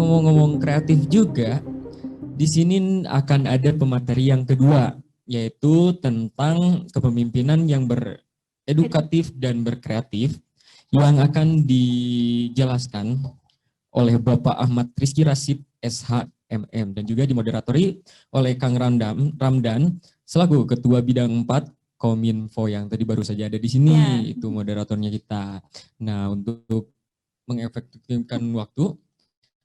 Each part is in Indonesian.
ngomong-ngomong kreatif juga, di sini akan ada pemateri yang kedua, yaitu tentang kepemimpinan yang beredukatif dan berkreatif yang akan dijelaskan oleh Bapak Ahmad Rizky Rashid SHMM dan juga dimoderatori oleh Kang Ramdan selaku Ketua Bidang 4 Kominfo yang tadi baru saja ada di sini, itu moderatornya kita. Nah, untuk mengefektifkan waktu,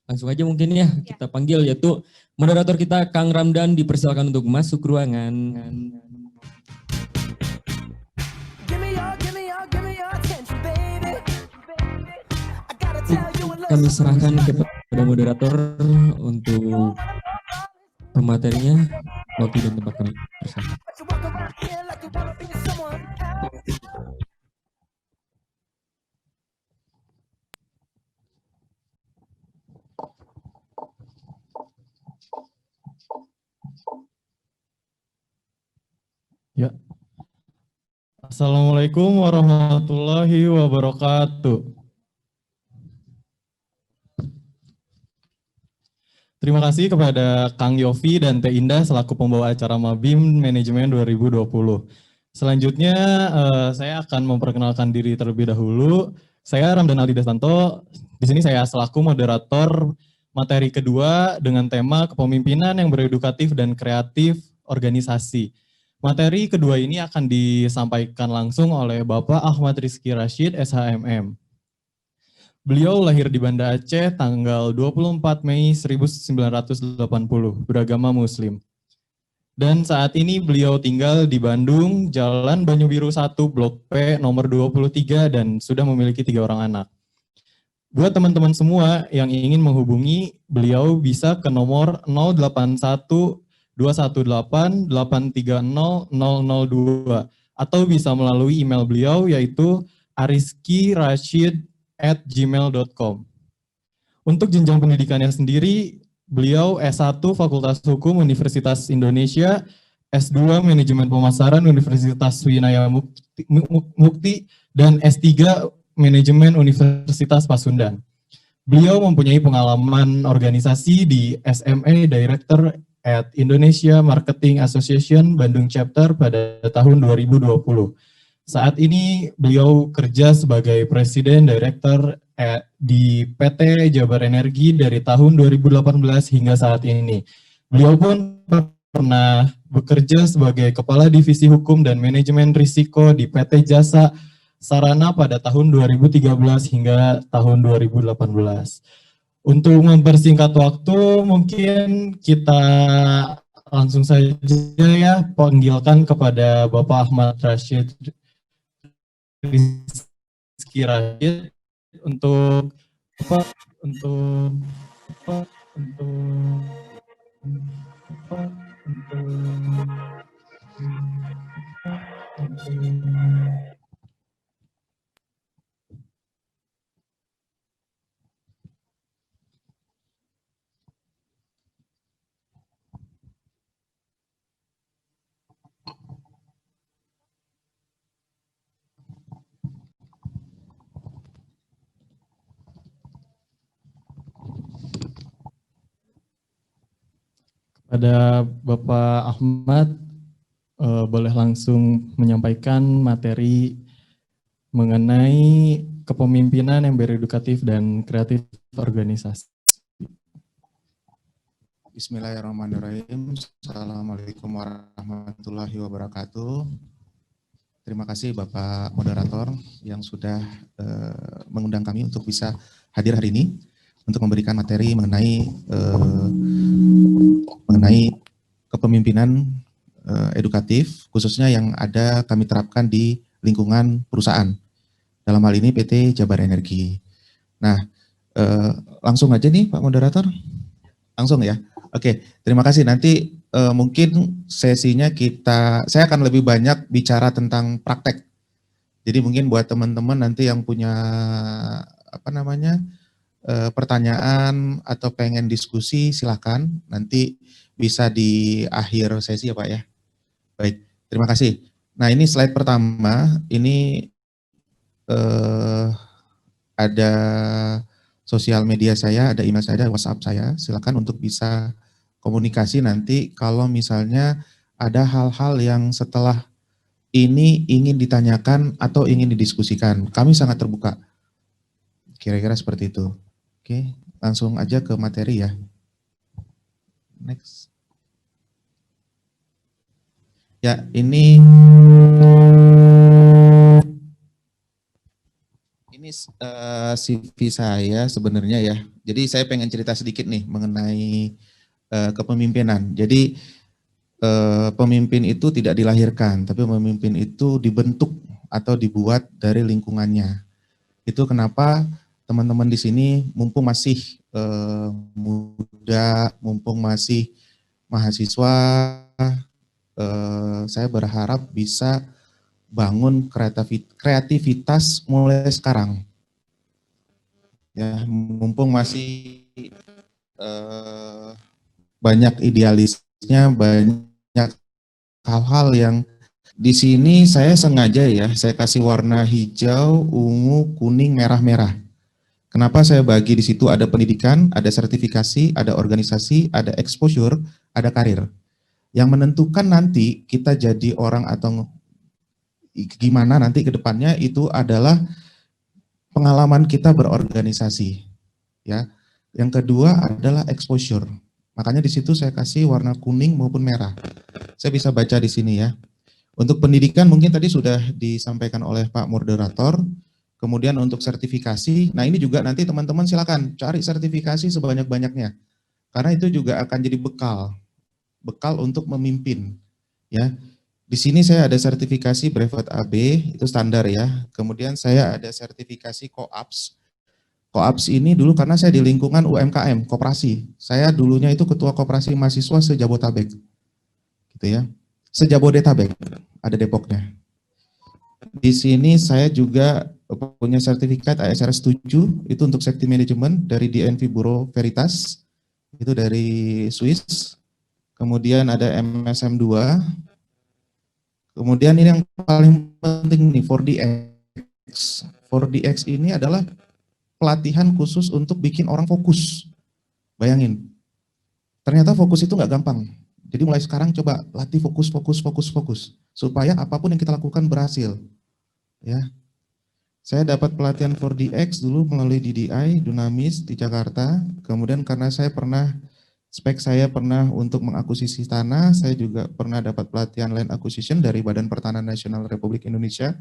langsung aja mungkin ya kita panggil, yaitu moderator kita Kang Ramdan, dipersilakan untuk masuk ruangan. Kami serahkan kepada moderator untuk pematerinya, waktu dan tempat kami persilakan. Ya. Assalamualaikum warahmatullahi wabarakatuh. Terima kasih kepada Kang Yofi dan Teh Indah selaku pembawa acara Mabim Manajemen 2020. Selanjutnya saya akan memperkenalkan diri terlebih dahulu. Saya Ramdan Aldi Dastanto. Di sini saya selaku moderator materi kedua dengan tema kepemimpinan yang beredukatif dan kreatif organisasi. Materi kedua ini akan disampaikan langsung oleh Bapak Ahmad Rizky Rashid SHMM. Beliau lahir di Banda Aceh tanggal 24 Mei 1980, beragama Muslim. Dan saat ini beliau tinggal di Bandung, Jalan Banyu Biru 1, Blok P, nomor 23, dan sudah memiliki 3 orang anak. Buat teman-teman semua yang ingin menghubungi beliau bisa ke nomor 081 218 830 002 atau bisa melalui email beliau yaitu ariskirashid@gmail.com. Untuk jenjang pendidikannya sendiri, beliau S1 Fakultas Hukum Universitas Indonesia, S2 Manajemen Pemasaran Universitas Winaya Mukti, dan S3 Manajemen Universitas Pasundan. Beliau mempunyai pengalaman organisasi di SME Director at Indonesia Marketing Association Bandung Chapter pada tahun 2020. Saat ini beliau kerja sebagai Presiden Director di PT Jabar Energi dari tahun 2018 hingga saat ini. Beliau pun pernah bekerja sebagai Kepala Divisi Hukum dan Manajemen Risiko di PT Jasa Sarana pada tahun 2013 hingga tahun 2018. Untuk mempersingkat waktu, mungkin kita langsung saja ya panggilkan kepada Bapak Ahmad Rizky Rashid untuk pada Bapak Ahmad, boleh langsung menyampaikan materi mengenai kepemimpinan yang beredukatif dan kreatif organisasi. Bismillahirrahmanirrahim. Assalamualaikum warahmatullahi wabarakatuh. Terima kasih Bapak Moderator yang sudah mengundang kami untuk bisa hadir hari ini untuk memberikan materi mengenai kepemimpinan edukatif, khususnya yang ada kami terapkan di lingkungan perusahaan. Dalam hal ini PT Jabar Energi. Nah, langsung aja nih Pak Moderator. Langsung ya. Oke, terima kasih. Nanti mungkin sesinya saya akan lebih banyak bicara tentang praktek. Jadi mungkin buat teman-teman nanti yang punya pertanyaan atau pengen diskusi, silakan nanti bisa di akhir sesi ya Pak ya. Baik, terima kasih. Nah ini slide pertama, ini ada sosial media saya, ada email saya, ada WhatsApp saya. Silakan untuk bisa komunikasi nanti kalau misalnya ada hal-hal yang setelah ini ingin ditanyakan atau ingin didiskusikan. Kami sangat terbuka. Kira-kira seperti itu. Oke, langsung aja ke materi ya. Next. Ya, ini CV saya sebenarnya ya. Jadi saya pengen cerita sedikit nih mengenai kepemimpinan. Jadi pemimpin itu tidak dilahirkan, tapi pemimpin itu dibentuk atau dibuat dari lingkungannya. Itu kenapa teman-teman di sini mumpung masih muda, mumpung masih mahasiswa, saya berharap bisa bangun kreativitas mulai sekarang. Ya, mumpung masih banyak idealisnya, banyak hal-hal yang di sini saya sengaja ya, saya kasih warna hijau, ungu, kuning, merah-merah. Kenapa saya bagi di situ ada pendidikan, ada sertifikasi, ada organisasi, ada exposure, ada karir. Yang menentukan nanti kita jadi orang atau gimana nanti ke depannya itu adalah pengalaman kita berorganisasi, ya. Yang kedua adalah exposure. Makanya di situ saya kasih warna kuning maupun merah. Saya bisa baca di sini ya. Untuk pendidikan mungkin tadi sudah disampaikan oleh Pak Moderator. Kemudian untuk sertifikasi, nah ini juga nanti teman-teman silakan cari sertifikasi sebanyak-banyaknya. Karena itu juga akan jadi bekal untuk memimpin, ya. Di sini saya ada sertifikasi Brevet AB, itu standar ya. Kemudian saya ada sertifikasi COAPS. COAPS ini dulu karena saya di lingkungan UMKM, koperasi. Saya dulunya itu ketua koperasi mahasiswa se-Jabotabek. Gitu ya. Se-Jabodetabek, ada Depoknya. Di sini saya juga punya sertifikat ASR 7, itu untuk safety management dari DNV Bureau Veritas, itu dari Swiss. Kemudian ada MSM 2. Kemudian ini yang paling penting nih, 4DX. 4DX ini adalah pelatihan khusus untuk bikin orang fokus. Bayangin, ternyata fokus itu nggak gampang. Jadi mulai sekarang coba latih fokus, supaya apapun yang kita lakukan berhasil. Ya, saya dapat pelatihan 4DX dulu melalui DDI, Dunamis di Jakarta. Kemudian karena saya pernah untuk mengakuisisi tanah, saya juga pernah dapat pelatihan land acquisition dari Badan Pertanahan Nasional Republik Indonesia,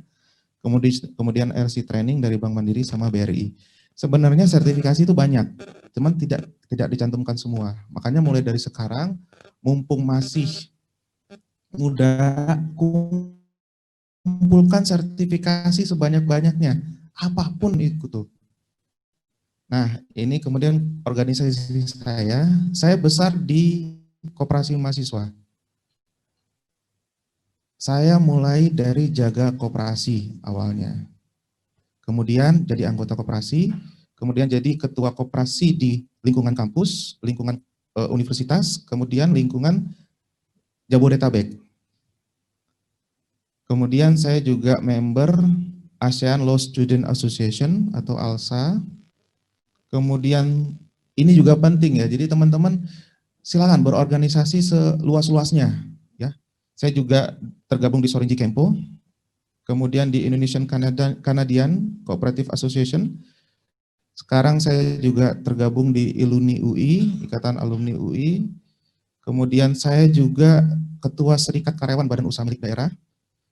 kemudian RC training dari Bank Mandiri sama BRI. Sebenarnya sertifikasi itu banyak, cuman tidak dicantumkan semua. Makanya mulai dari sekarang, mumpung masih muda, kumpulkan sertifikasi sebanyak-banyaknya, apapun itu tuh. Nah, ini kemudian organisasi saya besar di koperasi mahasiswa. Saya mulai dari jaga koperasi awalnya. Kemudian jadi anggota koperasi, kemudian jadi ketua koperasi di lingkungan kampus, lingkungan universitas, kemudian lingkungan Jabodetabek. Kemudian saya juga member ASEAN Law Student Association atau ALSA. Kemudian ini juga penting ya, jadi teman-teman silakan berorganisasi seluas-luasnya. Ya, saya juga tergabung di Sorinji Kempo, kemudian di Indonesian Canadian Cooperative Association. Sekarang saya juga tergabung di ILUNI UI, Ikatan Alumni UI. Kemudian saya juga ketua Serikat Karyawan Badan Usaha Milik Daerah.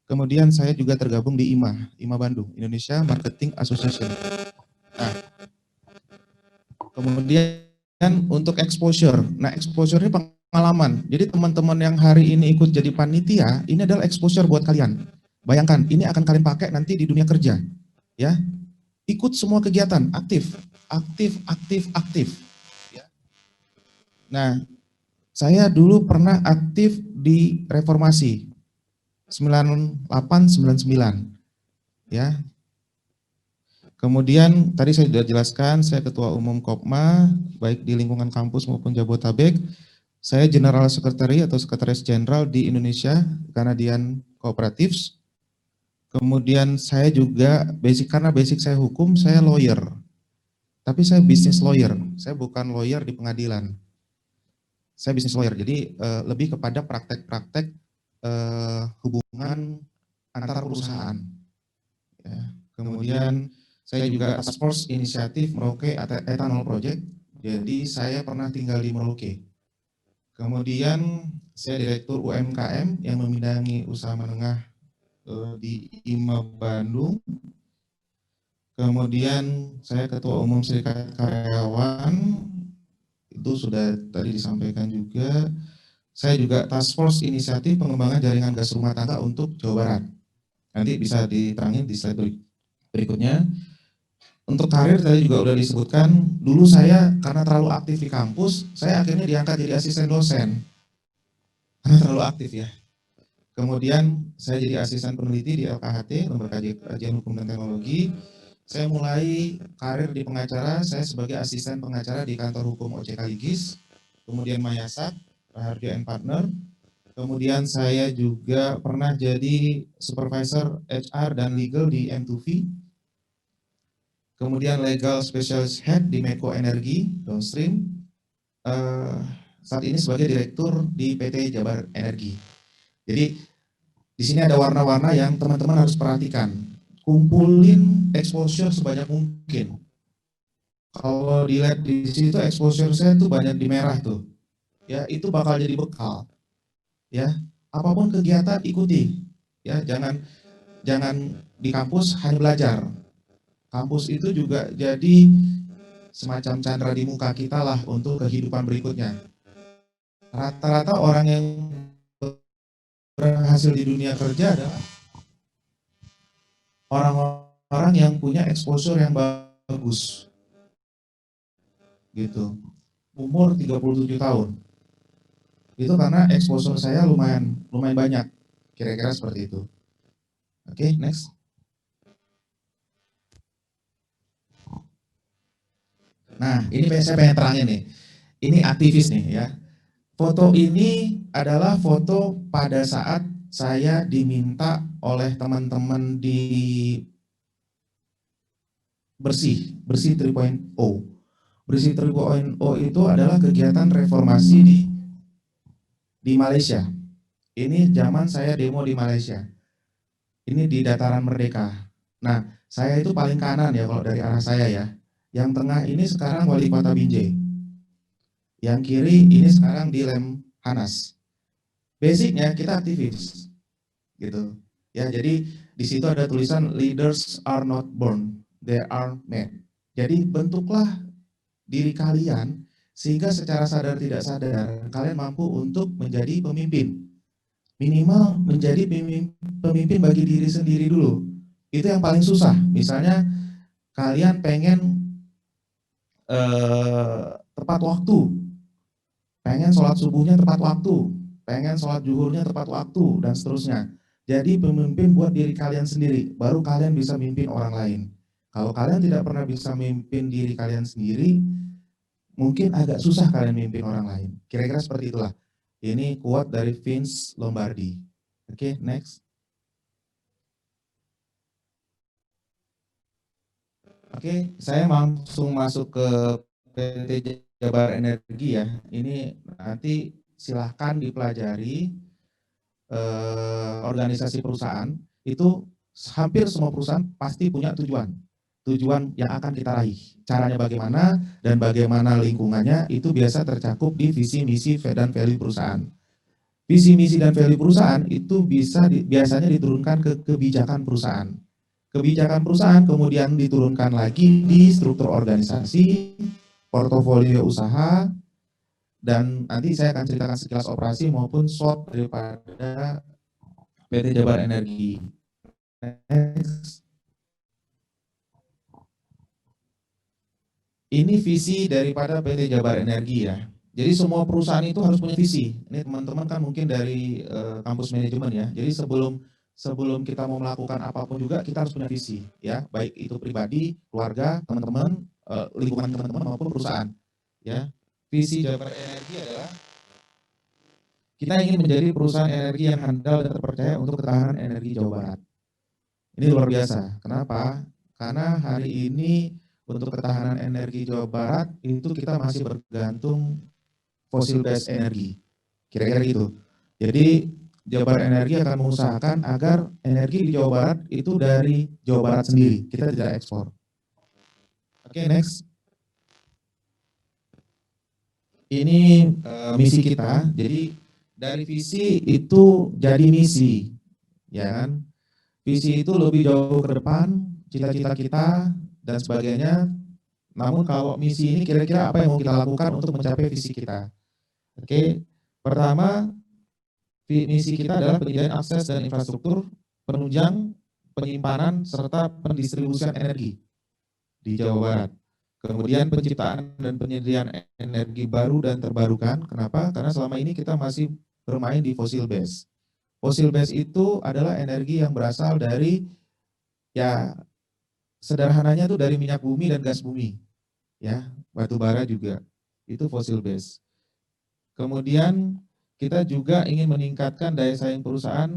Kemudian saya juga tergabung di IMA Bandung, Indonesia Marketing Association. Nah, kemudian untuk exposure. Nah, exposure ini pengalaman. Jadi teman-teman yang hari ini ikut jadi panitia, ini adalah exposure buat kalian. Bayangkan, ini akan kalian pakai nanti di dunia kerja. Ya, ikut semua kegiatan, aktif. Ya. Nah, saya dulu pernah aktif di reformasi 98-99. Ya. Kemudian tadi saya sudah jelaskan, saya ketua umum Kopma, baik di lingkungan kampus maupun Jabotabek. Saya General Secretary atau Sekretaris Jenderal di Indonesia Canadian Cooperatives. Kemudian saya juga karena basic saya hukum, saya lawyer. Tapi saya business lawyer, saya bukan lawyer di pengadilan. Saya business lawyer, jadi lebih kepada praktek-praktek hubungan antar perusahaan. Ya. Kemudian saya juga task force inisiatif Merauke Ethanol Project, jadi saya pernah tinggal di Merauke. Kemudian saya direktur UMKM yang membidangi usaha menengah di IMA Bandung. Kemudian saya ketua umum Serikat Karyawan, itu sudah tadi disampaikan juga. Saya juga task force inisiatif pengembangan jaringan gas rumah tangga untuk Jawa Barat. Nanti bisa diterangin di slide berikutnya. Untuk karir tadi juga udah disebutkan, dulu saya karena terlalu aktif di kampus, saya akhirnya diangkat jadi asisten dosen. Karena terlalu aktif ya. Kemudian saya jadi asisten peneliti di LKHT, Lembaga Kajian Hukum dan Teknologi. Saya mulai karir di pengacara, saya sebagai asisten pengacara di kantor hukum OJK Ligis, kemudian Mayasak, Raharjo and Partner. Kemudian saya juga pernah jadi supervisor HR dan legal di M2V. Kemudian legal specialist head di Meko Energi Downstream. Saat ini sebagai direktur di PT Jabar Energi. Jadi di sini ada warna-warna yang teman-teman harus perhatikan. Kumpulin exposure sebanyak mungkin. Kalau dilihat di situ exposure saya tuh banyak di merah tuh. Ya, itu bakal jadi bekal. Ya, apapun kegiatan ikuti. Ya, jangan di kampus hanya belajar. Kampus itu juga jadi semacam candra di muka kita lah untuk kehidupan berikutnya. Rata-rata orang yang berhasil di dunia kerja adalah orang-orang yang punya exposure yang bagus. Gitu. Umur 37 tahun. Itu karena exposure saya lumayan banyak. Kira-kira seperti itu. Oke, next. Nah, ini saya pengen terangin nih. Ini aktivis nih ya. Foto ini adalah foto pada saat saya diminta oleh teman-teman di Bersih 3.0. Bersih 3.0 itu adalah kegiatan reformasi di Malaysia. Ini zaman saya demo di Malaysia. Ini di dataran Merdeka. Nah, saya itu paling kanan ya kalau dari arah saya ya. Yang tengah ini sekarang Wali Kota Binjai. Yang kiri ini sekarang di Lemhanas. Basicnya kita aktivis. Gitu. Ya, jadi di situ ada tulisan leaders are not born, they are made. Jadi bentuklah diri kalian sehingga secara sadar tidak sadar kalian mampu untuk menjadi pemimpin. Minimal menjadi pemimpin bagi diri sendiri dulu. Itu yang paling susah. Misalnya kalian pengen tepat waktu, pengen sholat subuhnya tepat waktu, pengen sholat zuhurnya tepat waktu, dan seterusnya. Jadi pemimpin buat diri kalian sendiri, baru kalian bisa mimpin orang lain. Kalau kalian tidak pernah bisa mimpin diri kalian sendiri, mungkin agak susah kalian mimpin orang lain. Kira-kira seperti itulah. Ini quote dari Vince Lombardi. Oke, next. Oke, saya langsung masuk ke PT Jabar Energi ya. Ini nanti silahkan dipelajari organisasi perusahaan. Itu hampir semua perusahaan pasti punya tujuan yang akan kita raih. Caranya bagaimana dan bagaimana lingkungannya itu biasa tercakup di visi, misi, dan value perusahaan. Visi, misi, dan value perusahaan itu biasanya diturunkan ke kebijakan perusahaan. Kebijakan perusahaan kemudian diturunkan lagi di struktur organisasi, portofolio usaha, dan nanti saya akan ceritakan sekilas operasi maupun SWOT daripada PT Jabar Energi. Next. Ini visi daripada PT Jabar Energi ya. Jadi semua perusahaan itu harus punya visi. Ini teman-teman kan mungkin dari kampus manajemen ya. Jadi sebelum kita mau melakukan apapun juga kita harus punya visi ya, baik itu pribadi, keluarga, teman-teman, lingkungan teman-teman maupun perusahaan. Ya. Visi Jabar Energi adalah kita ingin menjadi perusahaan energi yang handal dan terpercaya untuk ketahanan energi Jawa Barat. Ini luar biasa. Kenapa? Karena hari ini untuk ketahanan energi Jawa Barat itu kita masih bergantung fosil based energi. Kira-kira gitu. Jadi Jabar Energi akan mengusahakan agar energi di Jawa Barat itu dari Jawa Barat sendiri, kita tidak ekspor. Oke, next. Ini misi kita. Jadi dari visi itu jadi misi, ya kan? Visi itu lebih jauh ke depan, cita-cita kita dan sebagainya. Namun kalau misi ini kira-kira apa yang mau kita lakukan untuk mencapai visi kita? Oke, pertama misi kita adalah penyediaan akses dan infrastruktur penunjang, penyimpanan, serta pendistribusian energi di Jawa Barat. Kemudian penciptaan dan penyediaan energi baru dan terbarukan. Kenapa? Karena selama ini kita masih bermain di fossil base. Fossil base itu adalah energi yang berasal dari, ya sederhananya itu dari minyak bumi dan gas bumi. Ya, batu bara juga. Itu fossil base. Kemudian kita juga ingin meningkatkan daya saing perusahaan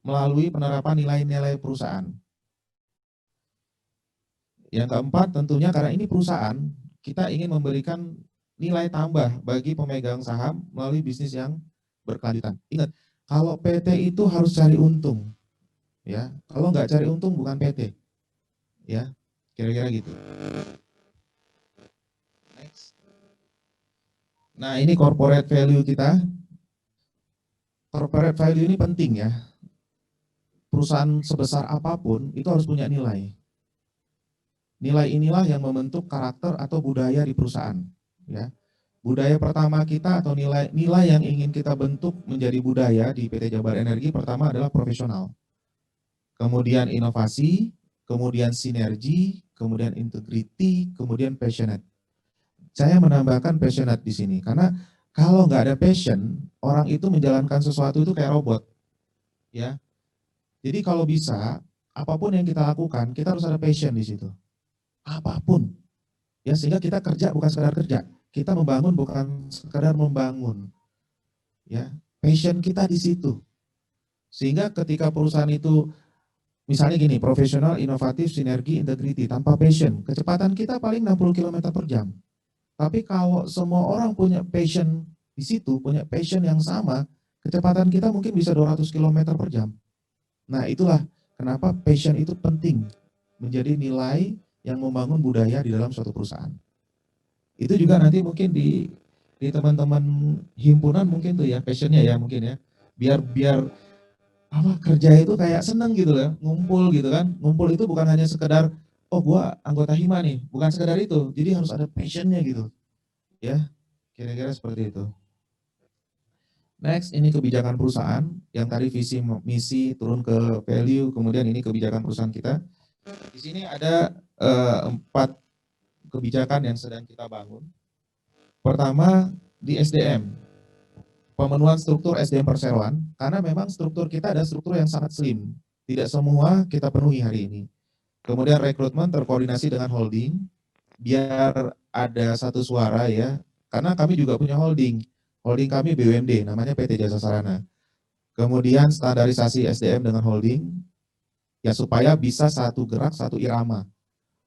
melalui penerapan nilai-nilai perusahaan. Yang keempat tentunya karena ini perusahaan, kita ingin memberikan nilai tambah bagi pemegang saham melalui bisnis yang berkelanjutan. Ingat, kalau PT itu harus cari untung. Ya, kalau nggak cari untung bukan PT. Ya, kira-kira gitu. Next. Nah, ini corporate value kita. Corporate value ini penting ya. Perusahaan sebesar apapun itu harus punya nilai. Nilai inilah yang membentuk karakter atau budaya di perusahaan. Ya. Budaya pertama kita atau nilai yang ingin kita bentuk menjadi budaya di PT Jabar Energi pertama adalah profesional. Kemudian inovasi, kemudian sinergi, kemudian integrity, kemudian passionate. Saya menambahkan passionate di sini karena kalau nggak ada passion, orang itu menjalankan sesuatu itu kayak robot, ya. Jadi kalau bisa, apapun yang kita lakukan, kita harus ada passion di situ. Apapun, ya sehingga kita kerja bukan sekedar kerja, kita membangun bukan sekedar membangun, ya. Passion kita di situ, sehingga ketika perusahaan itu, misalnya gini, profesional, inovatif, sinergi, integrity, tanpa passion, kecepatan kita paling 60 km per jam. Tapi kalau semua orang punya passion di situ, punya passion yang sama, kecepatan kita mungkin bisa 200 km per jam. Nah, itulah kenapa passion itu penting, menjadi nilai yang membangun budaya di dalam suatu perusahaan. Itu juga nanti mungkin di teman-teman himpunan mungkin tuh ya, passionnya ya mungkin ya. Biar apa kerja itu kayak seneng gitu loh, ngumpul gitu kan. Ngumpul itu bukan hanya sekedar oh gua anggota hima nih, bukan sekedar itu. Jadi harus ada passionnya gitu. Ya, kira-kira seperti itu. Next, ini kebijakan perusahaan, yang tadi visi misi turun ke value, kemudian ini kebijakan perusahaan kita. Di sini ada 4 kebijakan yang sedang kita bangun. Pertama, di SDM. Pemenuhan struktur SDM perseroan, karena memang struktur kita ada struktur yang sangat slim. Tidak semua kita penuhi hari ini. Kemudian rekrutmen terkoordinasi dengan holding, biar ada satu suara ya, karena kami juga punya holding. Holding kami BUMD, namanya PT Jasa Sarana. Kemudian standarisasi SDM dengan holding, ya supaya bisa satu gerak, satu irama.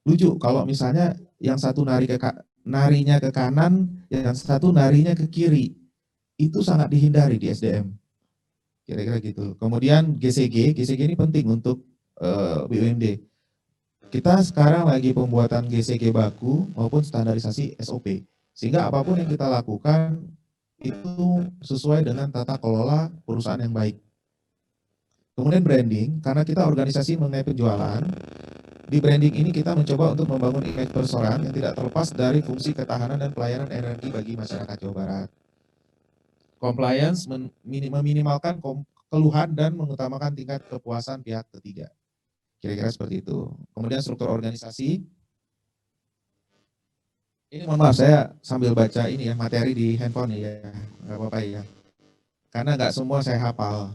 Lucu kalau misalnya yang satu narinya ke kanan, yang satu narinya ke kiri. Itu sangat dihindari di SDM. Kira-kira gitu. Kemudian GCG ini penting untuk BUMD. Kita sekarang lagi pembuatan GCG baku maupun standarisasi SOP. Sehingga apapun yang kita lakukan itu sesuai dengan tata kelola perusahaan yang baik. Kemudian branding, karena kita organisasi mengenai penjualan, di branding ini kita mencoba untuk membangun image perusahaan yang tidak terlepas dari fungsi ketahanan dan pelayanan energi bagi masyarakat Jawa Barat. Compliance, meminimalkan keluhan dan mengutamakan tingkat kepuasan pihak ketiga. Kira-kira seperti itu. Kemudian struktur organisasi. Ini mohon maaf, saya sambil baca ini ya, materi di handphone ya, nggak apa-apa ya. Karena nggak semua saya hafal.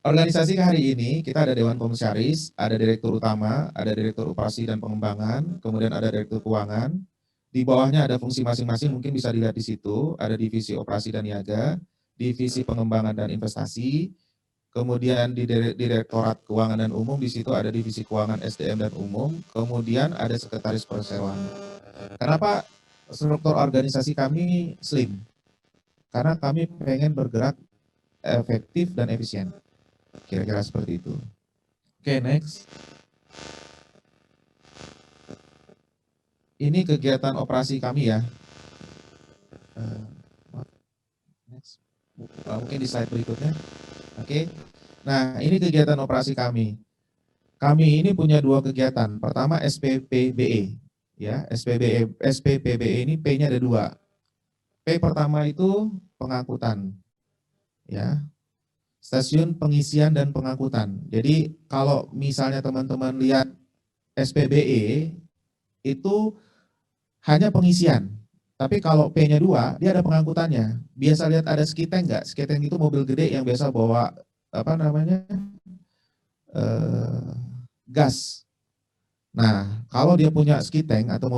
Organisasi hari ini, kita ada Dewan Komisaris, ada Direktur Utama, ada Direktur Operasi dan Pengembangan, kemudian ada Direktur Keuangan. Di bawahnya ada fungsi masing-masing, mungkin bisa dilihat di situ, ada Divisi Operasi dan Niaga, Divisi Pengembangan dan Investasi, kemudian di Direktorat Keuangan dan Umum, di situ ada divisi keuangan SDM dan umum, kemudian ada sekretaris perseroan. Kenapa struktur organisasi kami slim? Karena kami pengen bergerak efektif dan efisien. Kira-kira seperti itu. Oke, next. Ini kegiatan operasi kami ya. Next. Mungkin di slide berikutnya. Oke. Nah, ini kegiatan operasi kami. Kami ini punya 2 kegiatan. Pertama SPPBE. Ya, SPPBE ini P-nya ada 2. P pertama itu pengangkutan. Ya. Stasiun pengisian dan pengangkutan. Jadi kalau misalnya teman-teman lihat SPBE itu hanya pengisian. Tapi kalau P-nya 2, dia ada pengangkutannya. Biasa lihat ada skiteng nggak? Skiteng itu mobil gede yang biasa bawa gas. Nah, kalau dia punya skiteng atau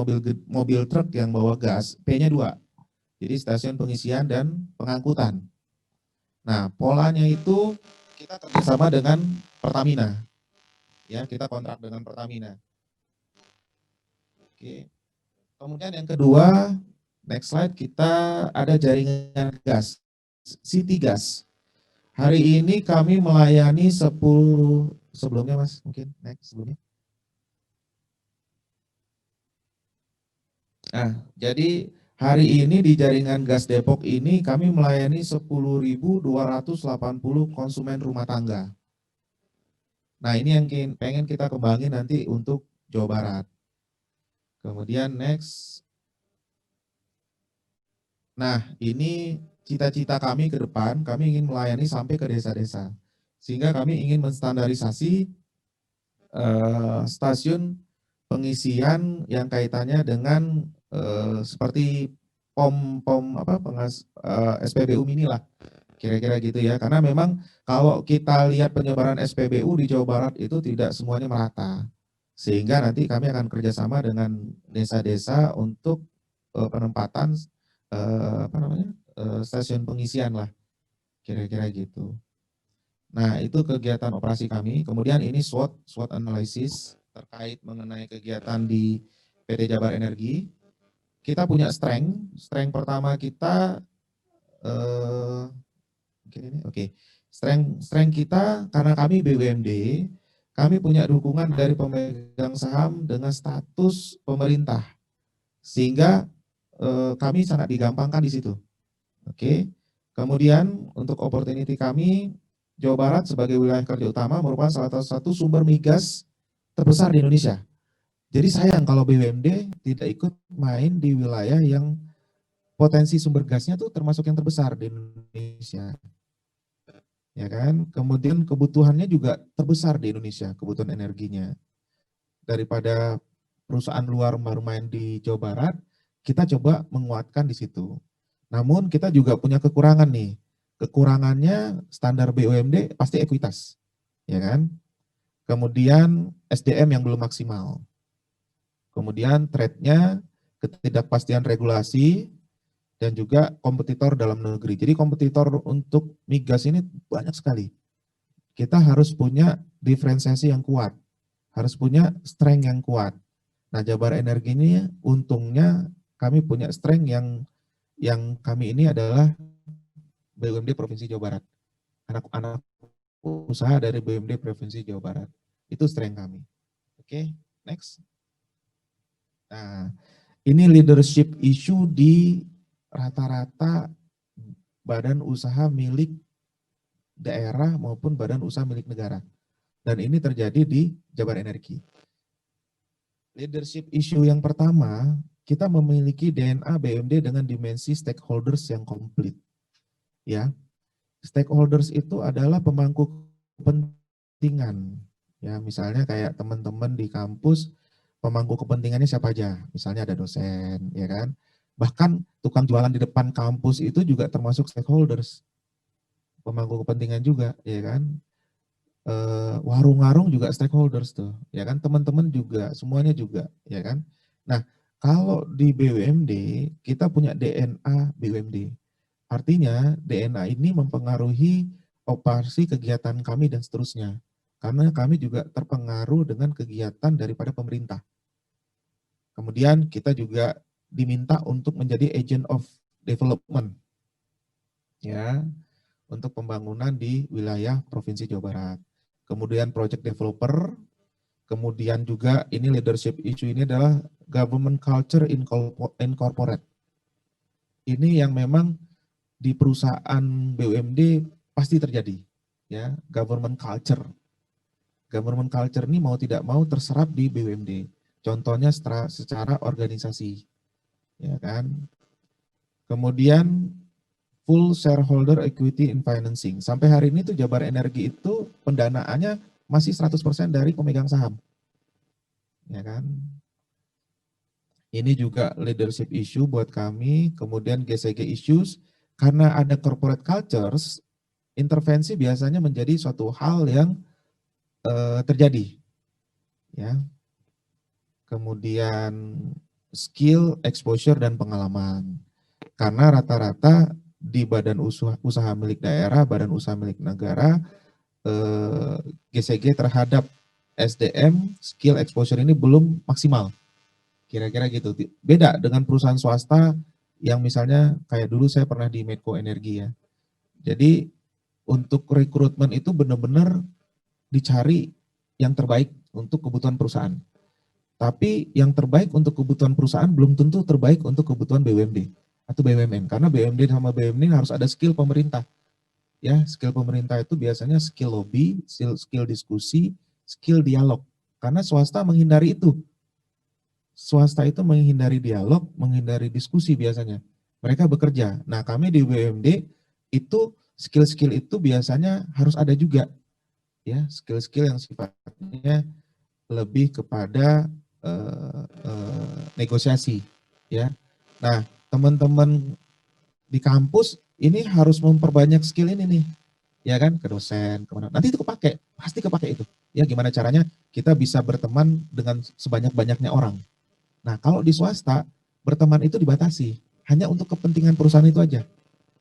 mobil truk yang bawa gas, P-nya 2. Jadi stasiun pengisian dan pengangkutan. Nah, polanya itu kita kerjasama dengan Pertamina. Ya, kita kontrak dengan Pertamina. Oke. Kemudian yang kedua, next slide, kita ada jaringan gas, City Gas. Hari ini kami melayani 10, sebelumnya Mas, mungkin next sebelumnya. Nah, jadi hari ini di jaringan gas Depok ini kami melayani 10.280 konsumen rumah tangga. Nah, ini yang pengen kita kembangin nanti untuk Jawa Barat. Kemudian next. Nah, ini cita-cita kami ke depan, kami ingin melayani sampai ke desa-desa. Sehingga kami ingin menstandarisasi stasiun pengisian yang kaitannya dengan seperti SPBU mini lah, kira-kira gitu ya. Karena memang kalau kita lihat penyebaran SPBU di Jawa Barat itu tidak semuanya merata. Sehingga nanti kami akan kerjasama dengan desa-desa untuk penempatan stasiun pengisian lah, kira-kira gitu. Nah, itu kegiatan operasi kami. Kemudian ini SWOT analysis terkait mengenai kegiatan di PT Jabar Energi. Kita punya strength pertama kita strength kita karena kami BUMD, kami punya dukungan dari pemegang saham dengan status pemerintah, sehingga kami sangat digampangkan di situ. Oke. Kemudian untuk opportunity kami, Jawa Barat sebagai wilayah kerja utama merupakan salah satu sumber migas terbesar di Indonesia. Jadi sayang kalau BUMD tidak ikut main di wilayah yang potensi sumber gasnya tuh termasuk yang terbesar di Indonesia. Ya kan? Kemudian kebutuhannya juga terbesar di Indonesia, kebutuhan energinya. Daripada perusahaan luar bermain di Jawa Barat, kita coba menguatkan di situ. Namun kita juga punya kekurangan nih. Kekurangannya standar BUMD pasti ekuitas, ya kan? Kemudian SDM yang belum maksimal. Kemudian trade-nya ketidakpastian regulasi dan juga kompetitor dalam negeri. Jadi kompetitor untuk migas ini banyak sekali. Kita harus punya diferensiasi yang kuat, harus punya strength yang kuat. Nah, Jabar Energi ini untungnya kami punya strength yang kami ini adalah BUMD Provinsi Jawa Barat. Anak-anak usaha dari BUMD Provinsi Jawa Barat. Itu strength kami. Oke, next. Nah, ini leadership issue di rata-rata badan usaha milik daerah maupun badan usaha milik negara. Dan ini terjadi di Jabar Energi. Leadership issue yang pertama, kita memiliki DNA BUMD dengan dimensi stakeholders yang komplit. Ya, stakeholders itu adalah pemangku kepentingan. Ya, misalnya kayak teman-teman di kampus, pemangku kepentingannya siapa aja? Misalnya ada dosen, ya kan? Bahkan tukang jualan di depan kampus itu juga termasuk stakeholders, pemangku kepentingan juga, ya kan? Warung-warung juga stakeholders tuh, ya kan? Teman-teman juga, semuanya juga, ya kan? Nah, kalau di BUMD kita punya DNA BUMD. Artinya DNA ini mempengaruhi operasi kegiatan kami dan seterusnya. Karena kami juga terpengaruh dengan kegiatan daripada pemerintah. Kemudian kita juga diminta untuk menjadi agent of development, ya, untuk pembangunan di wilayah Provinsi Jawa Barat. Kemudian project developer, kemudian juga ini leadership issue ini adalah government culture in corporate. Ini yang memang di perusahaan BUMD pasti terjadi, ya, government culture. Government culture ini mau tidak mau terserap di BUMD. Contohnya secara organisasi, ya kan. Kemudian full shareholder equity in financing. Sampai hari ini tuh Jabar Energi itu pendanaannya masih 100% dari pemegang saham. Ya kan? Ini juga leadership issue buat kami, kemudian GCG issues, karena ada corporate cultures, intervensi biasanya menjadi suatu hal yang terjadi. Ya. Kemudian skill, exposure, dan pengalaman. Karena rata-rata di badan usaha milik daerah, badan usaha milik negara, GCG terhadap SDM, skill, exposure ini belum maksimal. Kira-kira gitu. Beda dengan perusahaan swasta yang misalnya kayak dulu saya pernah di Medco Energi ya. Jadi untuk rekrutmen itu benar-benar dicari yang terbaik untuk kebutuhan perusahaan. Tapi yang terbaik untuk kebutuhan perusahaan belum tentu terbaik untuk kebutuhan BUMD atau BUMN. Karena BUMD sama BUMN harus ada skill pemerintah. Ya, skill pemerintah itu biasanya skill lobby, skill diskusi, skill dialog. Karena swasta menghindari itu. Swasta itu menghindari dialog, menghindari diskusi biasanya. Mereka bekerja. Nah, kami di BUMD itu skill-skill itu biasanya harus ada juga. Ya, skill-skill yang sifatnya lebih kepada negosiasi, ya. Nah, teman-teman di kampus ini harus memperbanyak skill ini nih, ya kan, ke dosen, kemana. Nanti itu kepake, pasti kepake itu. Ya, gimana caranya kita bisa berteman dengan sebanyak-banyaknya orang. Nah, kalau di swasta, berteman itu dibatasi, hanya untuk kepentingan perusahaan itu aja.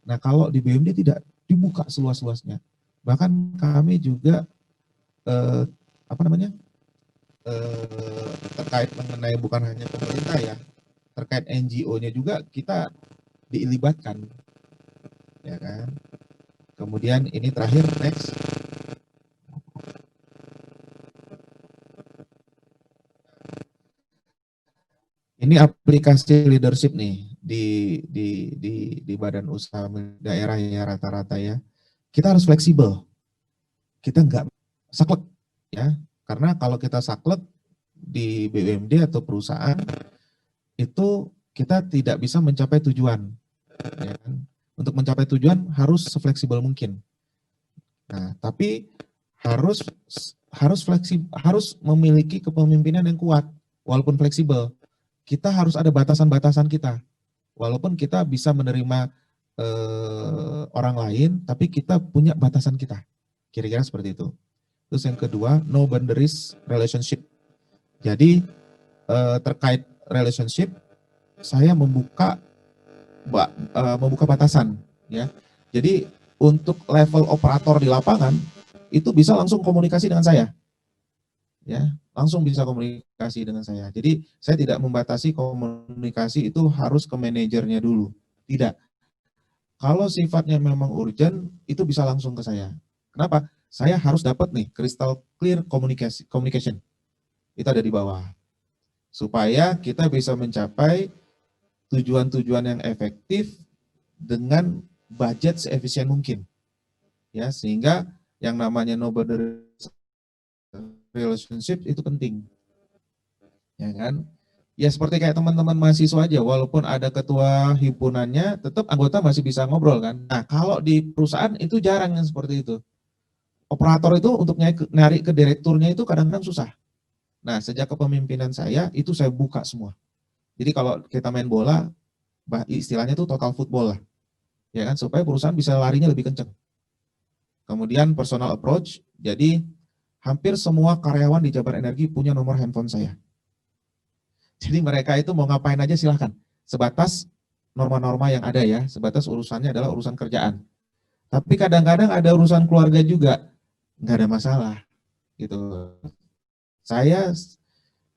Nah, kalau di BUMD tidak, dibuka seluas-luasnya. Bahkan kami juga terkait mengenai bukan hanya pemerintah ya, terkait NGO-nya juga kita dilibatkan, ya kan. Kemudian ini terakhir, next. Ini aplikasi leadership nih di badan usaha daerah ya rata-rata ya. Kita harus fleksibel. Kita nggak saklek ya. Karena kalau kita saklek di BUMD atau perusahaan itu kita tidak bisa mencapai tujuan. Ya kan? Untuk mencapai tujuan harus sefleksibel mungkin. Nah, tapi harus memiliki kepemimpinan yang kuat walaupun fleksibel. Kita harus ada batasan-batasan kita. Walaupun kita bisa menerima orang lain, tapi kita punya batasan kita. Kira-kira seperti itu. Terus yang kedua, no boundaries relationship. Jadi terkait relationship, saya membuka batasan, ya. Jadi untuk level operator di lapangan itu bisa langsung komunikasi dengan saya, ya, langsung bisa komunikasi dengan saya. Jadi saya tidak membatasi komunikasi itu harus ke manajernya dulu, tidak. Kalau sifatnya memang urgent, itu bisa langsung ke saya. Kenapa? Saya harus dapat nih crystal clear communication. Itu ada di bawah. Supaya kita bisa mencapai tujuan-tujuan yang efektif dengan budget seefisien mungkin. Ya, sehingga yang namanya no boundary relationship itu penting. Ya kan? Ya seperti kayak teman-teman mahasiswa aja, walaupun ada ketua himpunannya, tetap anggota masih bisa ngobrol kan. Nah, kalau di perusahaan itu jarang yang seperti itu. Operator itu untuk nyari ke direkturnya itu kadang-kadang susah. Nah, sejak kepemimpinan saya, itu saya buka semua. Jadi kalau kita main bola, istilahnya itu total football lah. Ya kan, supaya perusahaan bisa larinya lebih kencang. Kemudian personal approach, jadi hampir semua karyawan di Jabar Energi punya nomor handphone saya. Jadi mereka itu mau ngapain aja silahkan. Sebatas norma-norma yang ada ya, sebatas urusannya adalah urusan kerjaan. Tapi kadang-kadang ada urusan keluarga juga, nggak ada masalah gitu. Saya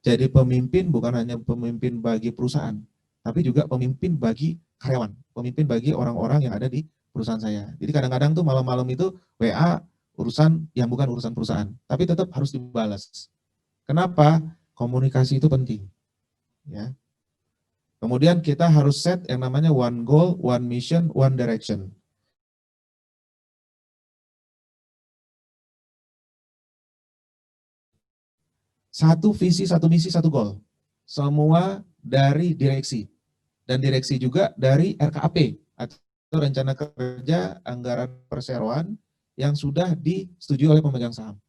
jadi pemimpin bukan hanya pemimpin bagi perusahaan, tapi juga pemimpin bagi karyawan, pemimpin bagi orang-orang yang ada di perusahaan saya. Jadi kadang-kadang tuh malam-malam itu WA urusan yang bukan urusan perusahaan, tapi tetap harus dibalas. Kenapa? Komunikasi itu penting. Ya. Kemudian kita harus set yang namanya one goal, one mission, one direction. Satu visi, satu misi, satu goal. Semua dari direksi. Dan direksi juga dari RKAP, atau Rencana Kerja Anggaran Perseroan, yang sudah disetujui oleh pemegang saham.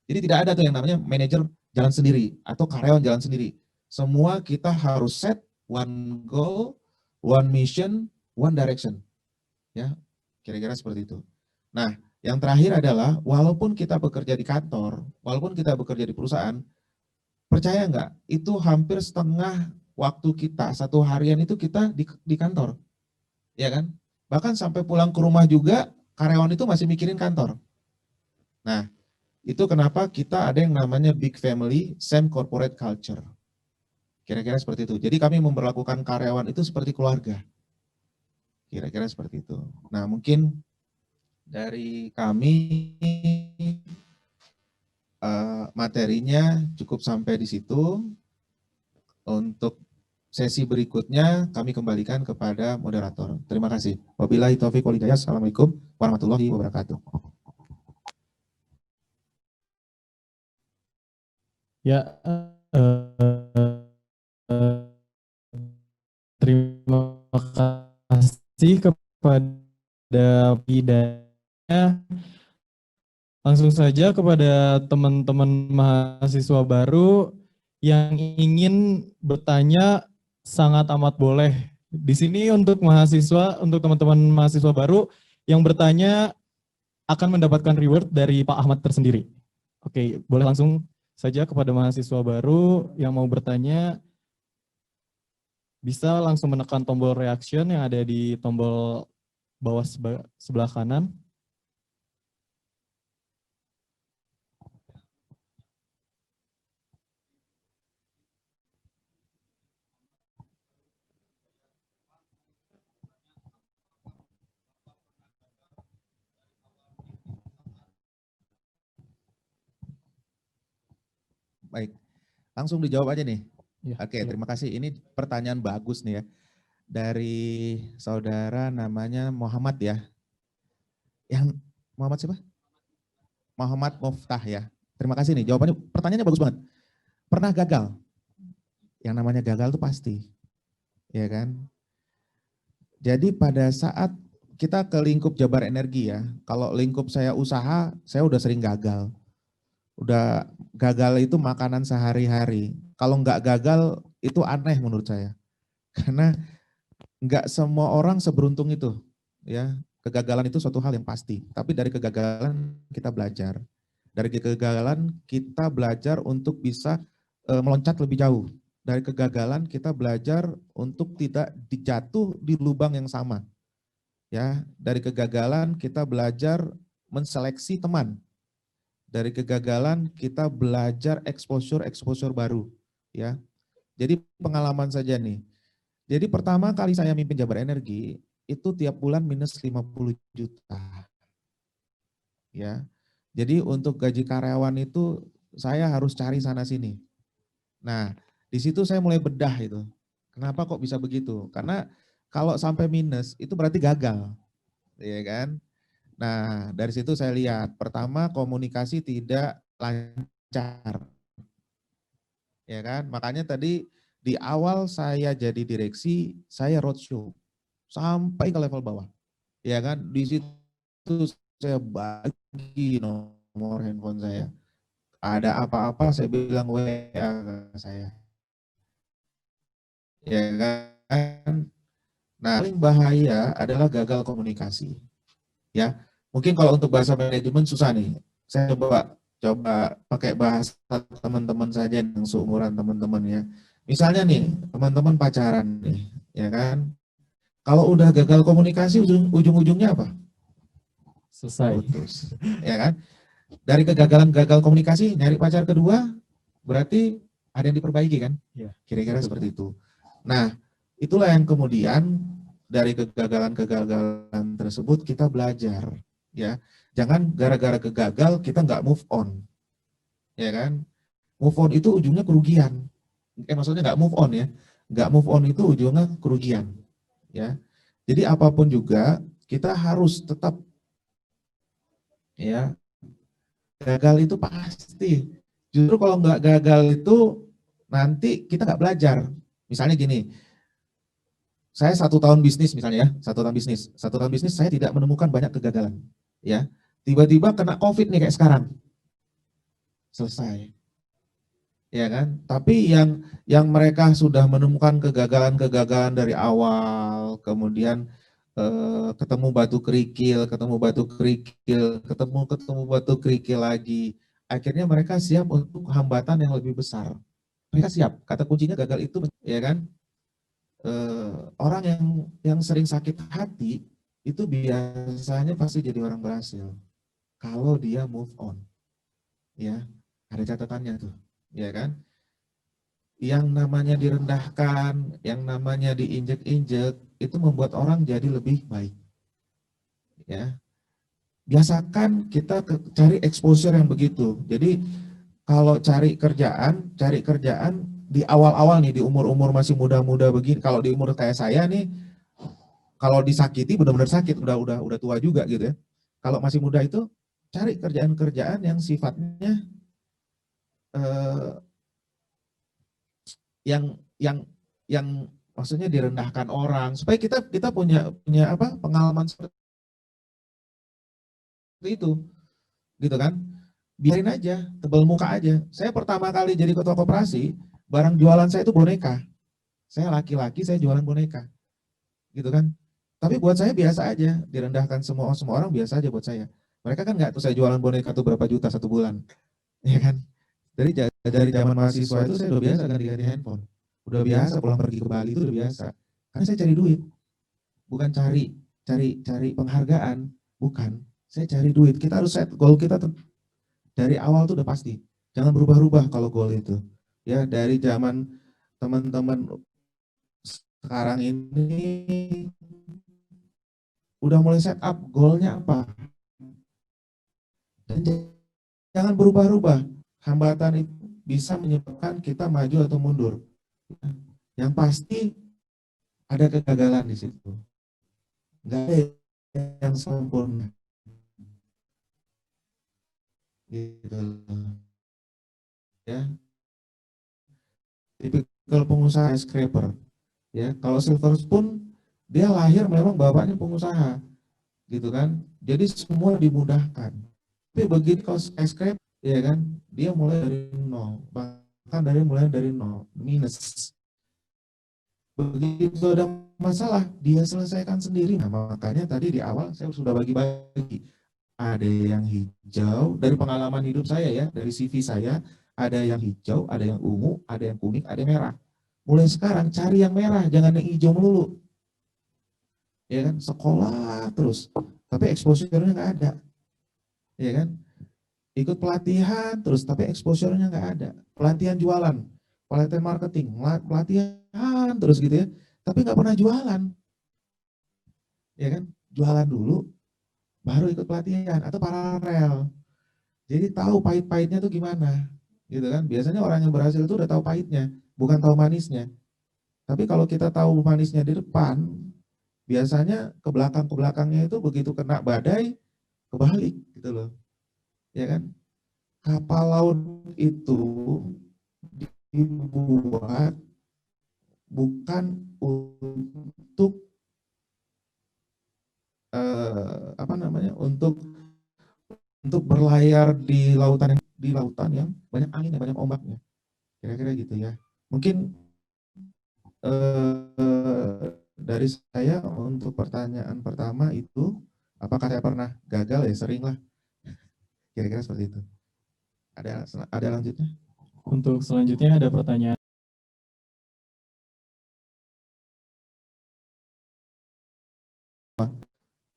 Jadi tidak ada tuh yang namanya manajer jalan sendiri, atau karyawan jalan sendiri. Semua kita harus set one goal, one mission, one direction. Ya, kira-kira seperti itu. Nah, yang terakhir adalah, walaupun kita bekerja di kantor, walaupun kita bekerja di perusahaan, percaya nggak, itu hampir setengah waktu kita, satu harian itu kita di kantor. Ya kan? Bahkan sampai pulang ke rumah juga, karyawan itu masih mikirin kantor. Nah, itu kenapa kita ada yang namanya big family, same corporate culture. Kira-kira seperti itu. Jadi kami memperlakukan karyawan itu seperti keluarga. Kira-kira seperti itu. Nah, mungkin dari kami materinya cukup sampai di situ. Untuk sesi berikutnya kami kembalikan kepada moderator. Terima kasih. Wabillahi taufiq wal hidayah. Assalamualaikum warahmatullahi wabarakatuh. Ya, terima kasih kepada pidanya. Langsung saja kepada teman-teman mahasiswa baru yang ingin bertanya, sangat amat boleh. Di sini untuk mahasiswa, untuk teman-teman mahasiswa baru yang bertanya akan mendapatkan reward dari Pak Ahmad tersendiri. Oke, boleh langsung saja kepada mahasiswa baru yang mau bertanya, bisa langsung menekan tombol reaction yang ada di tombol bawah sebelah kanan. Baik, langsung dijawab aja nih. Ya, Oke, silakan. terima kasih. Ini pertanyaan bagus nih ya. Dari saudara namanya Muhammad ya. Yang Muhammad siapa? Muhammad Muftah ya. Terima kasih nih, jawabannya, pertanyaannya bagus banget. Pernah gagal? Yang namanya gagal itu pasti. Ya kan? Jadi pada saat kita ke lingkup Jabar Energi ya, kalau lingkup saya usaha, saya udah sering gagal. Udah gagal itu makanan sehari-hari. Kalau nggak gagal itu aneh menurut saya. Karena nggak semua orang seberuntung itu. Ya, kegagalan itu suatu hal yang pasti. Tapi dari kegagalan kita belajar. Dari kegagalan kita belajar untuk bisa meloncat lebih jauh. Dari kegagalan kita belajar untuk tidak dijatuh di lubang yang sama. Ya, dari kegagalan kita belajar menseleksi teman. Dari kegagalan kita belajar exposure baru, ya. Jadi pengalaman saja nih. Jadi pertama kali saya mimpin Jabar Energi itu tiap bulan minus 50 juta. Ya. Jadi untuk gaji karyawan itu saya harus cari sana sini. Nah, di situ saya mulai bedah itu. Kenapa kok bisa begitu? Karena kalau sampai minus itu berarti gagal. Ya kan? Nah, dari situ saya lihat, pertama komunikasi tidak lancar. Ya kan? Makanya tadi di awal saya jadi direksi, saya roadshow sampai ke level bawah. Ya kan? Di situ saya bagi nomor handphone saya. Ada apa-apa saya bilang WA ke saya. Ya kan? Nah, paling bahaya adalah gagal komunikasi. Ya, mungkin kalau untuk bahasa manajemen susah nih. Saya coba pakai bahasa teman-teman saja yang seumuran teman-teman ya. Misalnya nih, teman-teman pacaran nih, ya kan? Kalau udah gagal komunikasi ujung-ujungnya apa? Selesai. putus. Ya kan? Dari kegagalan gagal komunikasi, nyari pacar kedua, berarti ada yang diperbaiki kan? Ya. Kira-kira seperti itu. Nah, itulah yang kemudian dari kegagalan-kegagalan tersebut kita belajar, ya. Jangan gara-gara kegagal kita nggak move on, ya kan? Move on itu ujungnya kerugian. Maksudnya nggak move on ya, nggak move on itu ujungnya kerugian, ya. Jadi apapun juga kita harus tetap, ya, gagal itu pasti. Justru kalau nggak gagal itu nanti kita nggak belajar. Misalnya gini, saya 1 tahun bisnis misalnya ya, 1 tahun bisnis saya tidak menemukan banyak kegagalan, ya. Tiba-tiba kena COVID nih kayak sekarang, selesai, ya kan? Tapi yang mereka sudah menemukan kegagalan-kegagalan dari awal, kemudian ketemu batu kerikil, ketemu batu kerikil lagi, akhirnya mereka siap untuk hambatan yang lebih besar. Mereka siap. Kata kuncinya gagal itu, ya kan? Orang yang sering sakit hati itu biasanya pasti jadi orang berhasil kalau dia move on, ya. Ada catatannya tuh, ya kan? Yang namanya direndahkan, yang namanya diinjek-injek itu membuat orang jadi lebih baik, ya. Biasakan kita cari exposure yang begitu. Jadi kalau cari kerjaan di awal-awal nih, di umur-umur masih muda-muda begini, kalau di umur kayak saya nih, kalau disakiti benar-benar sakit, udah tua juga gitu ya. Kalau masih muda itu cari kerjaan-kerjaan yang sifatnya eh, yang maksudnya direndahkan orang, supaya kita punya apa, pengalaman seperti itu, gitu kan. Biarin aja, tebal muka aja. Saya pertama kali jadi ketua koperasi, barang jualan saya itu boneka. Saya laki-laki, saya jualan boneka, gitu kan. Tapi buat saya biasa aja, direndahkan semua orang biasa aja buat saya. Mereka kan nggak tuh saya jualan boneka tuh berapa juta 1 bulan, ya kan. Dari zaman mahasiswa itu saya udah biasa ganti-ganti handphone. Udah biasa pulang pergi ke Bali itu udah biasa. Karena saya cari duit, bukan cari penghargaan, bukan. Saya cari duit. Kita harus set goal kita dari awal tuh udah pasti. Jangan berubah-ubah kalau goal itu. Ya, dari zaman teman-teman sekarang ini udah mulai set up goalnya apa. Dan jangan berubah-ubah. Hambatan itu bisa menyebabkan kita maju atau mundur. Yang pasti ada kegagalan di situ. Nggak ada yang sempurna. Gitu. Ya. Tipikal pengusaha scraper. Ya, kalau Silver Spoon dia lahir memang bapaknya pengusaha, gitu kan. Jadi semua dimudahkan. Tapi begitu kalau scraper, ya kan, dia mulai dari nol, bahkan mulai dari nol, minus. Begitu ada masalah, dia selesaikan sendiri. Nah, makanya tadi di awal saya sudah bagi-bagi. Ada yang hijau, dari pengalaman hidup saya ya, dari CV saya, ada yang hijau, ada yang ungu, ada yang kuning, ada yang merah. Mulai sekarang cari yang merah, jangan yang hijau melulu. Ya kan, sekolah terus, tapi exposure-nya nggak ada. Ya kan, ikut pelatihan terus, tapi exposure-nya nggak ada. Pelatihan jualan, pelatihan marketing, pelatihan terus gitu ya, tapi nggak pernah jualan. Ya kan, jualan dulu, baru ikut pelatihan atau paralel. Jadi tahu pahit-pahitnya tuh gimana, gitu kan. Biasanya orang yang berhasil itu udah tahu pahitnya, bukan tahu manisnya. Tapi kalau kita tahu manisnya di depan, biasanya ke belakangnya itu begitu kena badai, kebalik gitu loh. Ya kan? Kapal laut itu dibuat bukan untuk apa namanya? Untuk berlayar di lautan yang banyak angin, banyak ombaknya. Kira-kira gitu ya. Mungkin dari saya untuk pertanyaan pertama itu, apakah saya pernah gagal? Ya sering lah. Kira-kira seperti itu. Ada lanjutnya? Untuk selanjutnya ada pertanyaan.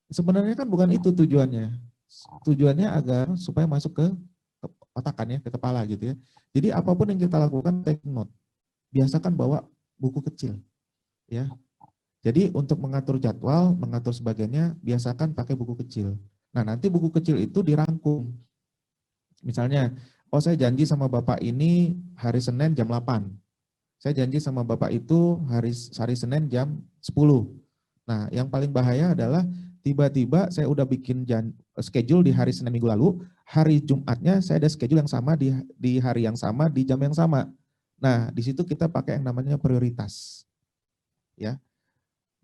Sebenarnya kan bukan itu tujuannya. tujuannya agar supaya masuk ke otakan ya, ke kepala gitu ya. Jadi apapun yang kita lakukan take note. Biasakan bawa buku kecil ya. Jadi untuk mengatur jadwal, mengatur sebagainya, biasakan pakai buku kecil. Nah, nanti buku kecil itu dirangkum. Misalnya, oh saya janji sama Bapak ini hari Senin jam 8. Saya janji sama Bapak itu hari Senin jam 10. Nah, yang paling bahaya adalah tiba-tiba saya udah bikin schedule di hari Senin minggu lalu, hari Jumatnya saya ada schedule yang sama di hari yang sama, di jam yang sama. Nah, di situ kita pakai yang namanya prioritas. Ya.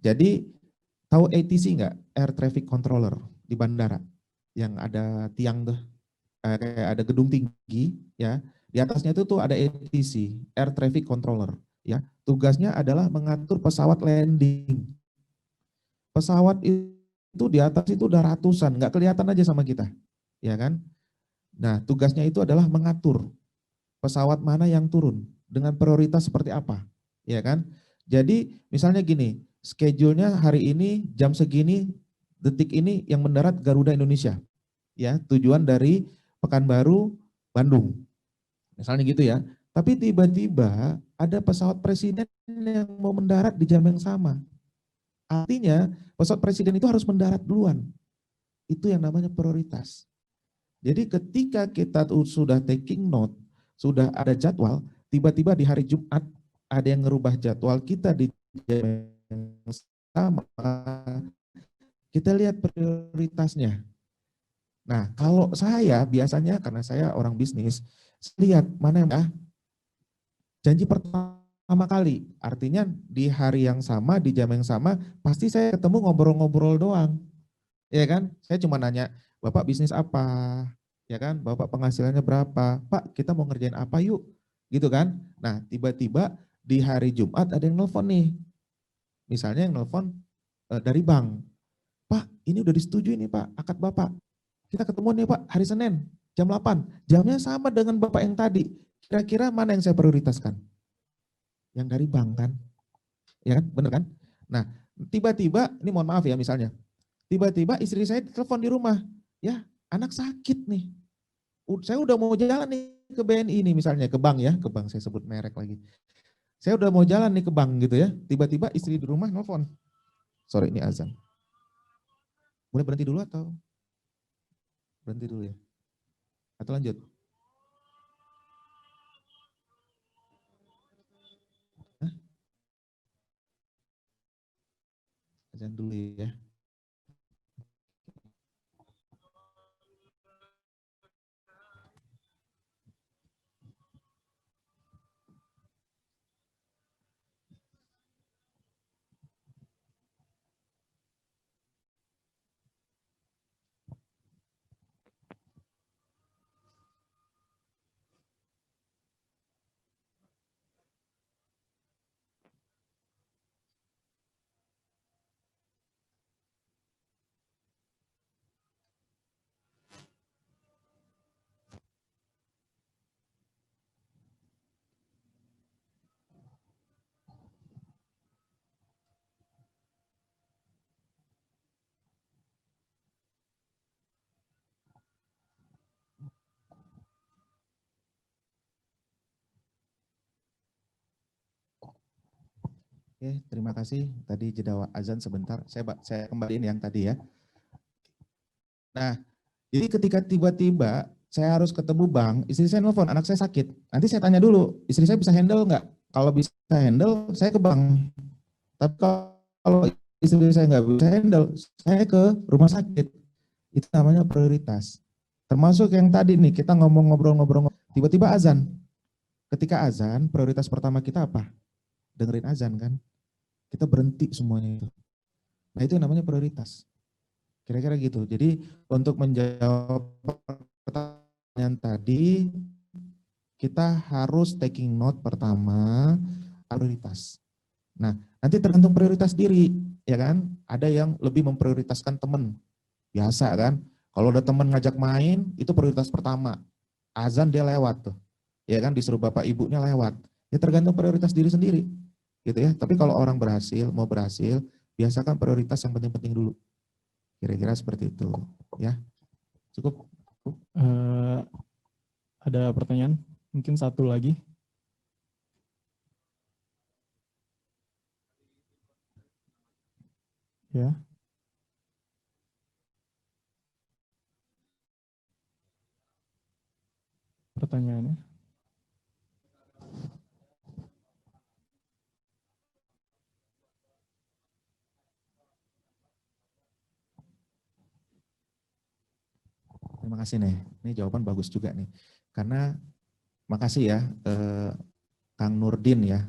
Jadi, tahu ATC nggak? Air Traffic Controller di bandara. Yang ada tiang tuh, kayak ada gedung tinggi, ya. Di atasnya itu tuh ada ATC, Air Traffic Controller. Ya. Tugasnya adalah mengatur pesawat landing. Pesawat itu di atas itu udah ratusan, nggak kelihatan aja sama kita. Ya kan? Nah, tugasnya itu adalah mengatur pesawat mana yang turun dengan prioritas seperti apa, ya kan? Jadi misalnya gini, schedule-nya hari ini jam segini, detik ini yang mendarat Garuda Indonesia, ya tujuan dari Pekanbaru, Bandung, misalnya gitu ya. Tapi tiba-tiba ada pesawat presiden yang mau mendarat di jam yang sama. Artinya pesawat presiden itu harus mendarat duluan. Itu yang namanya prioritas. Jadi ketika kita sudah taking note, sudah ada jadwal, tiba-tiba di hari Jumat ada yang ngerubah jadwal kita di jam yang sama, kita lihat prioritasnya. Nah, kalau saya biasanya karena saya orang bisnis, lihat mana yang janji pertama kali, artinya di hari yang sama, di jam yang sama, pasti saya ketemu ngobrol-ngobrol doang. Ya kan? Saya cuma nanya, Bapak bisnis apa? Ya kan, Bapak penghasilannya berapa? Pak, kita mau ngerjain apa yuk? Gitu kan. Nah, tiba-tiba di hari Jumat ada yang nelfon nih. Misalnya yang nelfon dari bank. Pak, ini udah disetujui nih Pak, akad Bapak. Kita ketemu nih Pak, hari Senin, jam 8. Jamnya sama dengan Bapak yang tadi. Kira-kira mana yang saya prioritaskan? Yang dari bank kan? Ya kan, bener kan? Nah, tiba-tiba, ini mohon maaf ya misalnya. Tiba-tiba istri saya telepon di rumah. Ya, anak sakit nih. Saya udah mau jalan nih ke BNI nih misalnya, ke bank ya, ke bank saya sebut merek lagi. Saya udah mau jalan nih ke bank gitu ya, tiba-tiba istri di rumah nelfon. Sorry ini azan. Boleh berhenti dulu atau? Berhenti dulu ya? Atau lanjut? Hah? Azan dulu ya. Oke, terima kasih. Tadi jeda azan sebentar. Saya kembaliin yang tadi ya. Nah, jadi ketika tiba-tiba saya harus ketemu bank, istri saya nelfon, anak saya sakit. Nanti saya tanya dulu, istri saya bisa handle nggak? Kalau bisa handle, saya ke bank. Tapi kalau istri saya nggak bisa handle, saya ke rumah sakit. Itu namanya prioritas. Termasuk yang tadi nih, kita ngobrol-ngobrol, tiba-tiba azan. Ketika azan, prioritas pertama kita apa? Dengerin azan kan? Kita berhenti semuanya itu. Nah itu yang namanya prioritas. Kira-kira gitu. Jadi untuk menjawab pertanyaan tadi, kita harus taking note pertama, prioritas. Nah, nanti tergantung prioritas diri, ya kan? Ada yang lebih memprioritaskan teman. Biasa kan? Kalau ada teman ngajak main, itu prioritas pertama. Azan dia lewat tuh. Ya kan, disuruh bapak ibunya lewat. Ya tergantung prioritas diri sendiri. Gitu ya. Tapi kalau orang mau berhasil, biasakan prioritas yang penting-penting dulu. Kira-kira seperti itu, ya. Cukup. Ada pertanyaan? Mungkin satu lagi. Ya. Pertanyaannya. Terima kasih nih. Ini jawaban bagus juga nih. Karena makasih ya Kang Nurdin ya.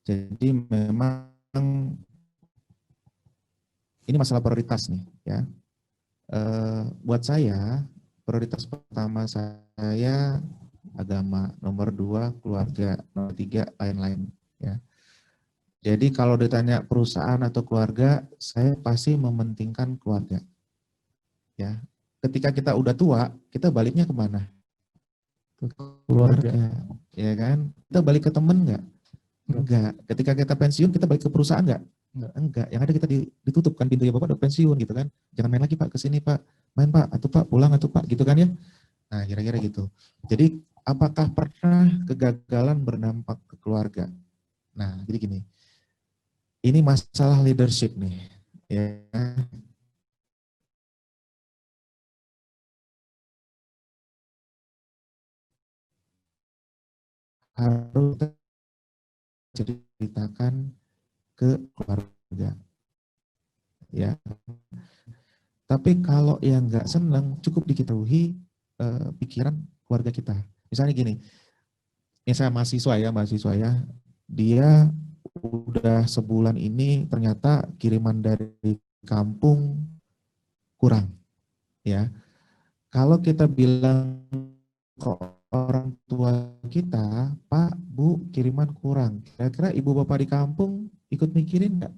Jadi memang ini masalah prioritas nih ya. Buat saya prioritas pertama saya agama, nomor 2 keluarga, nomor 3 lain-lain ya. Jadi kalau ditanya perusahaan atau keluarga, saya pasti mementingkan keluarga. Ya, ketika kita udah tua, kita baliknya kemana? Ke keluarga, ya kan? Kita balik ke temen nggak? Enggak. Ketika kita pensiun, kita balik ke perusahaan nggak? Enggak. Yang ada kita ditutup kan pintunya, Bapak udah pensiun gitu kan? Jangan main lagi Pak, ke sini Pak, main Pak, atau Pak pulang atau Pak, gitu kan ya? Nah kira-kira gitu. Jadi apakah pernah kegagalan berdampak ke keluarga? Nah jadi gini, ini masalah leadership nih, ya. Harus ceritakan ke keluarga, ya. Tapi kalau yang nggak senang, cukup diketahui pikiran keluarga kita. Misalnya gini, misalnya mahasiswa ya, dia udah sebulan ini ternyata kiriman dari kampung kurang, ya. Kalau kita bilang ke orang tua kita, Pak, Bu, kiriman kurang. Kira-kira ibu bapak di kampung ikut mikirin nggak?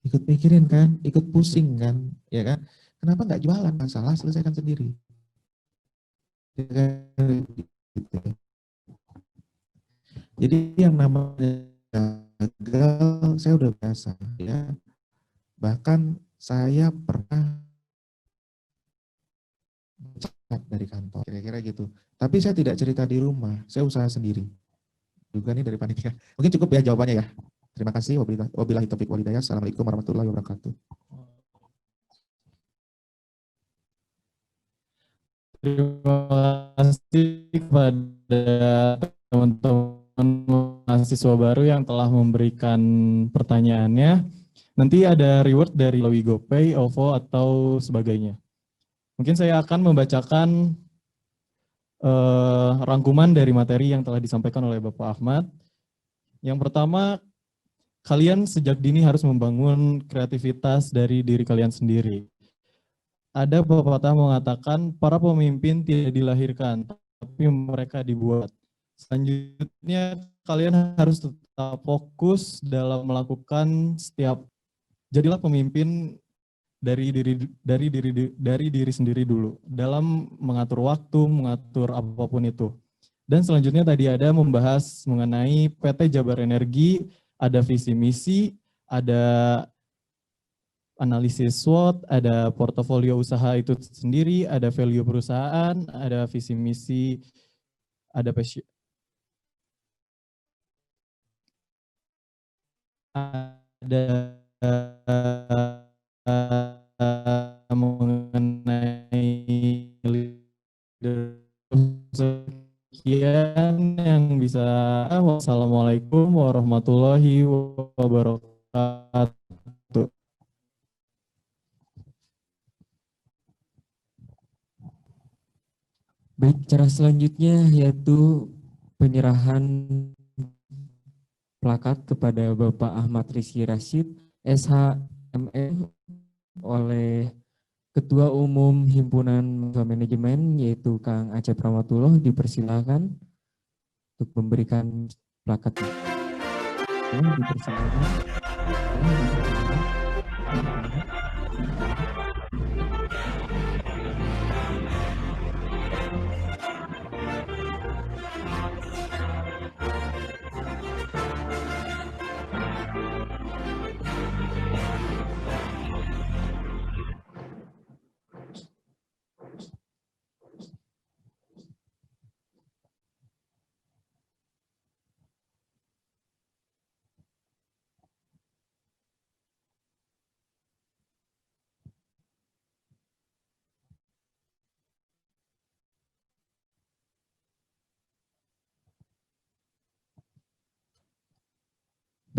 Ikut mikirin kan, ikut pusing kan, ya kan? Kenapa nggak jualan? Masalah selesaikan sendiri. Jadi yang namanya gagal, saya udah biasa, ya. Bahkan saya pernah mencat dari kantor, kira-kira gitu. Tapi saya tidak cerita di rumah, saya usaha sendiri. Juga nih dari panitia. Mungkin cukup ya jawabannya ya. Terima kasih. Wabillahi taufiq wal hidayah. Assalamualaikum warahmatullahi wabarakatuh. Terima kasih kepada teman-teman mahasiswa baru yang telah memberikan pertanyaannya. Nanti ada reward dari melalui GoPay, OVO, atau sebagainya. Mungkin saya akan membacakan rangkuman dari materi yang telah disampaikan oleh Bapak Ahmad. Yang pertama, kalian sejak dini harus membangun kreativitas dari diri kalian sendiri. Ada pepatah mengatakan para pemimpin tidak dilahirkan, tapi mereka dibuat. Selanjutnya, kalian harus tetap fokus dalam melakukan jadilah pemimpin dari diri sendiri dulu dalam mengatur waktu, mengatur apapun itu. Dan selanjutnya tadi ada membahas mengenai PT Jabar Energi, ada visi misi, ada analisis SWOT, ada portofolio usaha itu sendiri, ada value perusahaan, ada visi misi, ada passion, ada mengenai sekian yang bisa. Wassalamualaikum warahmatullahi wabarakatuh. Baik, cara selanjutnya yaitu penyerahan plakat kepada Bapak Ahmad Rizky Rashid, SHMM, oleh Ketua Umum Himpunan Manajemen yaitu Kang Acep Rahmatullah. Dipersilakan untuk memberikan plakat. Dipersilakan.